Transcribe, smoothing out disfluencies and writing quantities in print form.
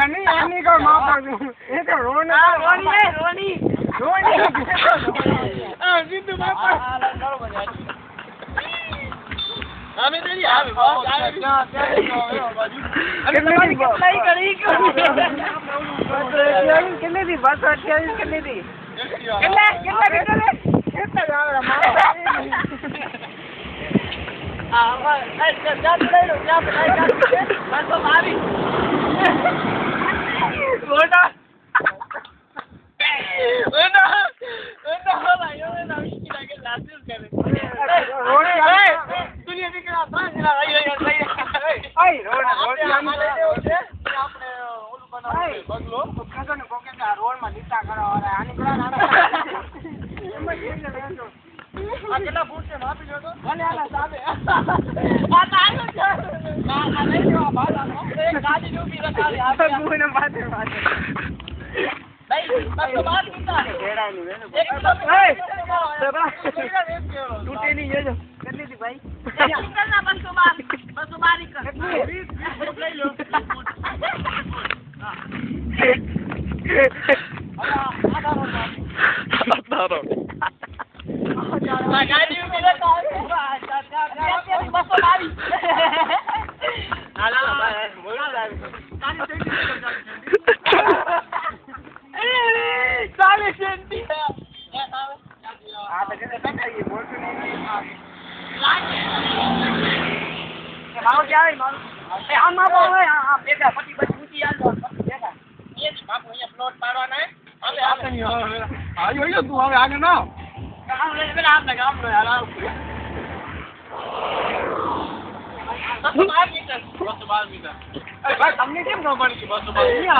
नहीं आने का मापा ये तो रोनी हां सीधू मापा हमें तेरी आ कितने दी बस 28 कितने दी कितना जावड़ा मापा अकेला बूट से माफी जो तो भले आला साहब आता है ना नहीं जो बात आ एक गाड़ी जो भी रखा है आप मुंह में बात नहीं बस तो बात कीता है घेरा नहीं है एक टूटे नहीं ये जो करनी थी भाई करना बस तो बात ही कर ले लो आधा गाड़ी में रखा है बस तो मारी आला भाई मोड़ा साले सेंटी है आ तो कैसे बैठ गई बोल तो नहीं मारो क्या है मारो ए हम मारो हां बेटा पटी बची ऊंची यार देखा ये बाप ये प्लॉट पाड़वाना है अबे आप नहीं हो आयो तू હવે આગે ના काम ले मेरा हाथ लगा हम यार बस 12 मीटर अरे भाई हमने क्यों नंबर की बस 12 नहीं आ